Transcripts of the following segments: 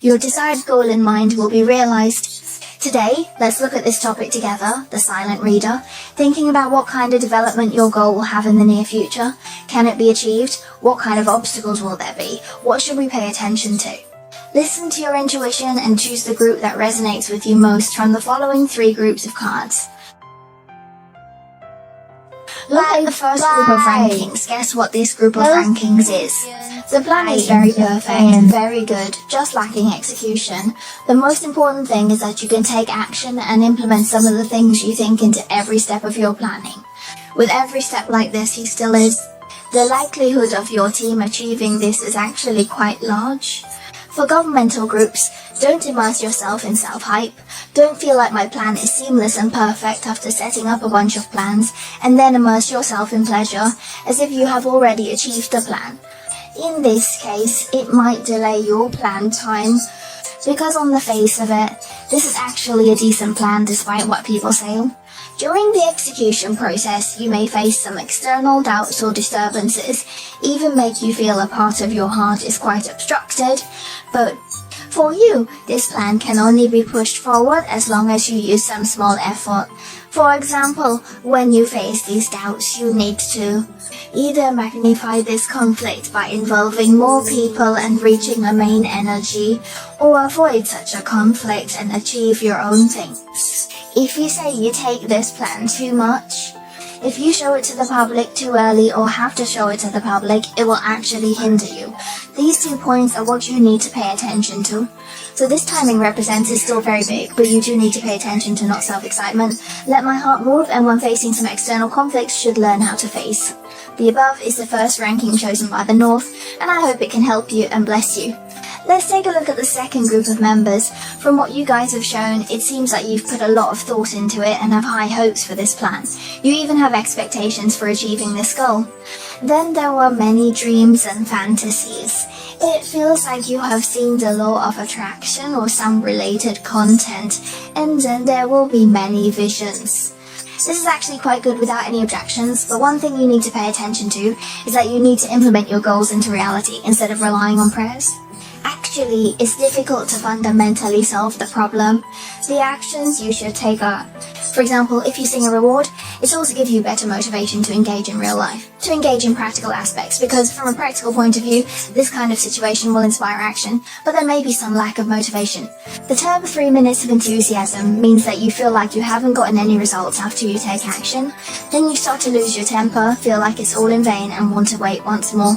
Your desired goal in mind will be realized. Today, let's look at this topic together, the silent reader, thinking about what kind of development your goal will have in the near future. Can it be achieved? What kind of obstacles will there be? What should we pay attention to? Listen to your intuition and choose the group that resonates with you most from the following 3 groups of cards. Look at the first group of rankings. Guess what this group of rankings is? The plan is very perfect and very good, just lacking execution. The most important thing is that you can take action and implement some of the things you think into every step of your planning. With every step like this, he still is. The likelihood of your team achieving this is actually quite large. For governmental groups, don't immerse yourself in self-hype. Don't feel like my plan is seamless and perfect after setting up a bunch of plans, and then immerse yourself in pleasure as if you have already achieved the plan. In this case, it might delay your plan time, because on the face of it, this is actually a decent plan despite what people say. During the execution process, you may face some external doubts or disturbances, even make you feel a part of your heart is quite obstructed, but for you, this plan can only be pushed forward as long as you use some small effort. For example, when you face these doubts, you need to either magnify this conflict by involving more people and reaching a main energy, or avoid such a conflict and achieve your own things. If you say you take this plan too much, if you show it to the public too early or have to show it to the public, it will actually hinder you. These 2 points are what you need to pay attention to. So this timing represents is still very big, but you do need to pay attention to not self-excitement. Let my heart move, and when facing some external conflicts, should learn how to face. The above is the first ranking chosen by the North, and I hope it can help you and bless you. Let's take a look at the second group of members. From what you guys have shown, it seems like you've put a lot of thought into it and have high hopes for this plan. You even have expectations for achieving this goal. Then there were many dreams and fantasies. It feels like you have seen the law of attraction or some related content, and then there will be many visions. This is actually quite good without any objections, but one thing you need to pay attention to is that you need to implement your goals into reality instead of relying on prayers. Actually, it's difficult to fundamentally solve the problem. The actions you should take are, for example, if you sing a reward, it's all to give you better motivation to engage in real life, to engage in practical aspects, because from a practical point of view, this kind of situation will inspire action, but there may be some lack of motivation. The term 3 minutes of enthusiasm means that you feel like you haven't gotten any results after you take action. Then you start to lose your temper, feel like it's all in vain, and want to wait once more.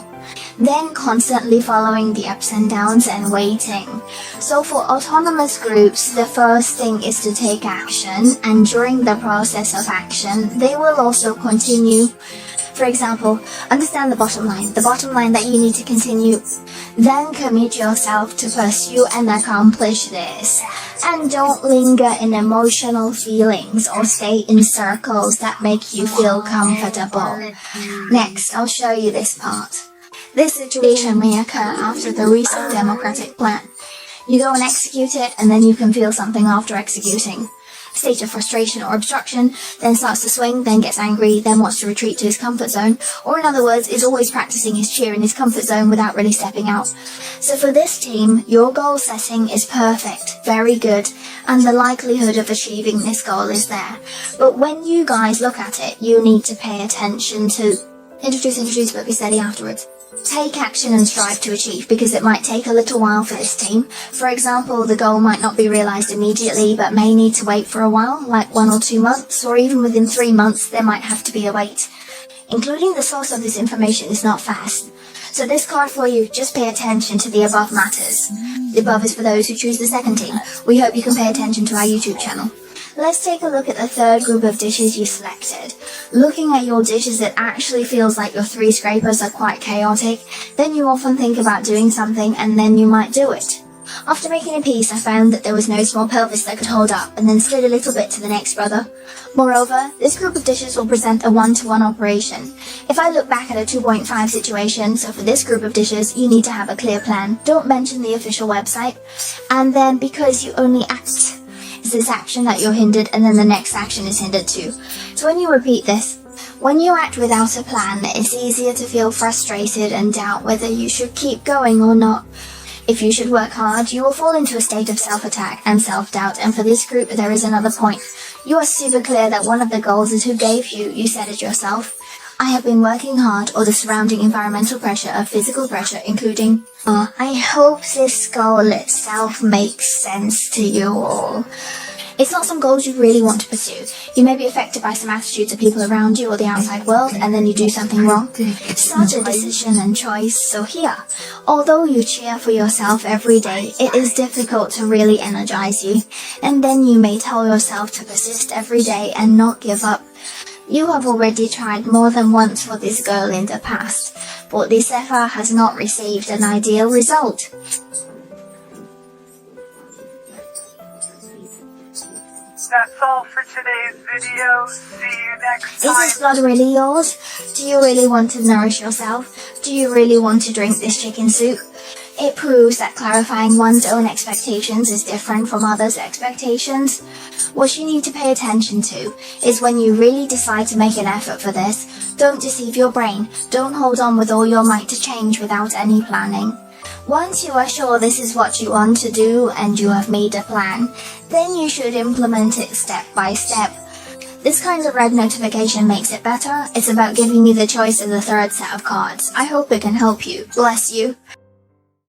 Then constantly following the ups and downs and waiting. So for autonomous groups, the first thing is to take action, and during the process of action, they will also continue. For example, understand the bottom line that you need to continue. Then commit yourself to pursue and accomplish this. And don't linger in emotional feelings or stay in circles that make you feel comfortable. Next, I'll show you this part. This situation may occur after the recent democratic plan. You go and execute it, and then you can feel something after executing. State of frustration or obstruction, then starts to swing, then gets angry, then wants to retreat to his comfort zone, or in other words, is always practicing his cheer in his comfort zone without really stepping out. So for this team, your goal setting is perfect, very good, and the likelihood of achieving this goal is there. But when you guys look at it, you need to pay attention to introduce, but be steady afterwards. Take action and strive to achieve, because it might take a little while for this team. For example, the goal might not be realized immediately, but may need to wait for a while, like 1 or 2 months, or even within 3 months there might have to be a wait. Including the source of this information is not fast. So this card for you, just pay attention to the above matters. The above is for those who choose the second team. We hope you can pay attention to our YouTube channel. Let's take a look at the third group of dishes you selected. Looking at your dishes, it actually feels like your 3 scrapers are quite chaotic. Then you often think about doing something, and then you might do it. After making a piece, I found that there was no small pelvis that could hold up, and then slid a little bit to the next brother. Moreover, this group of dishes will present a 1-to-1 operation. If I look back at a 2.5 situation, so for this group of dishes, you need to have a clear plan. Don't mention the official website. And then, because you only act, is this action that you're hindered, and then the next action is hindered too. So when you repeat this, when you act without a plan, it's easier to feel frustrated and doubt whether you should keep going or not. If you should work hard, you will fall into a state of self-attack and self-doubt, and for this group there is another point. You are super clear that one of the goals is who gave you. You said it yourself. I have been working hard, or the surrounding environmental pressure of physical pressure, including... I hope this goal itself makes sense to you all. It's not some goals you really want to pursue. You may be affected by some attitudes of people around you or the outside world, and then you do something wrong. Such a decision and choice. So here, although you cheer for yourself every day, it is difficult to really energize you. And then you may tell yourself to persist every day and not give up. You have already tried more than once for this goal in the past, but this effort has not received an ideal result. That's all for today's video. See you next time. Is this blood really yours? Do you really want to nourish yourself? Do you really want to drink this chicken soup? It proves that clarifying one's own expectations is different from others' expectations. What you need to pay attention to is when you really decide to make an effort for this, don't deceive your brain. Don't hold on with all your might to change without any planning. Once you are sure this is what you want to do and you have made a plan, then you should implement it step by step. This kind of red notification makes it better. It's about giving you the choice of the third set of cards. I hope it can help you. Bless you.